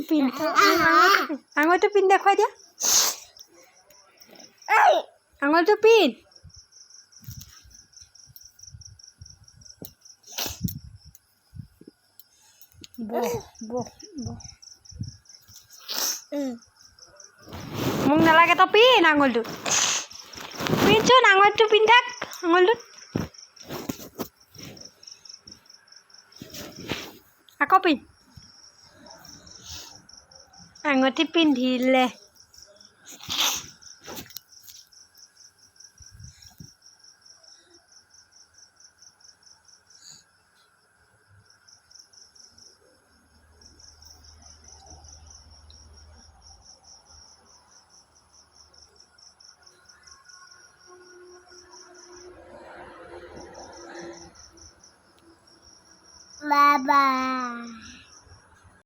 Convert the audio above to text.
Pin আঙুলটো pin দেখুৱাই দিয়া আঙুলটো pin মোক নালাগে তো পিন আঙুলটো পিনচোন আঙুলটো পিন থাক আঙুলটোত আকৌ পিন আঙুঠি পিন্ধিলে Bye-bye.